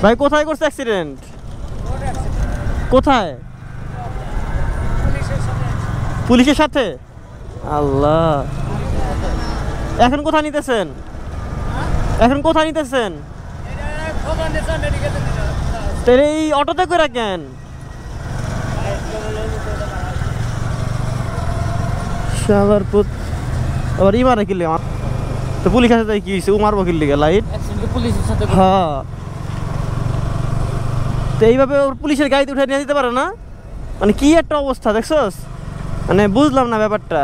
ভাই কোথায় করছে অ্যাক্সিডেন্ট? কোথায়? পুলিশের সাথে? আল্লাহ, এখন কোথায় নিতেছেন? এখন কোথায় নিতেছেন? এই অটোতে করে কেন? আবার ইমারে কিনলে তো পুলিশ আছে কি হয়েছে? উমার বকিল লিগে লাইট পুলিশের সাথে। হ্যাঁ, তো এইভাবে ওর পুলিশের গাড়িতে উঠে নিয়ে যেতে পারে না? মানে কি একটা অবস্থা দেখছস? মানে বুঝলাম না ব্যাপারটা।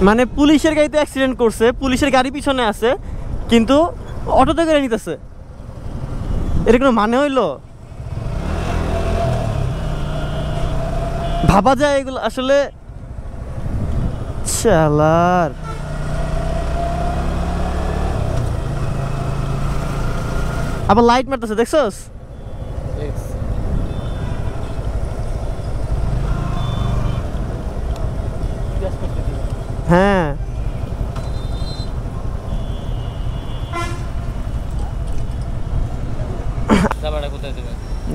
মানে পুলিশের গাড়িতে অ্যাক্সিডেন্ট করছে, পুলিশের গাড়ি পিছনে আছে, কিন্তু অটোতে করে নিতেছে। এটা কোনো মানে হইলো? ভাবা যায় এগুলো আসলে? শালার, আবার লাইট মারতেছে দেখছস? হ্যাঁ,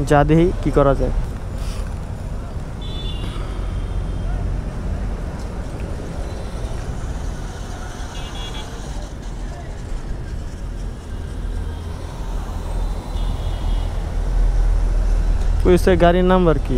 যা দেখি কি করা যায়। গাড়ির নাম্বার কি?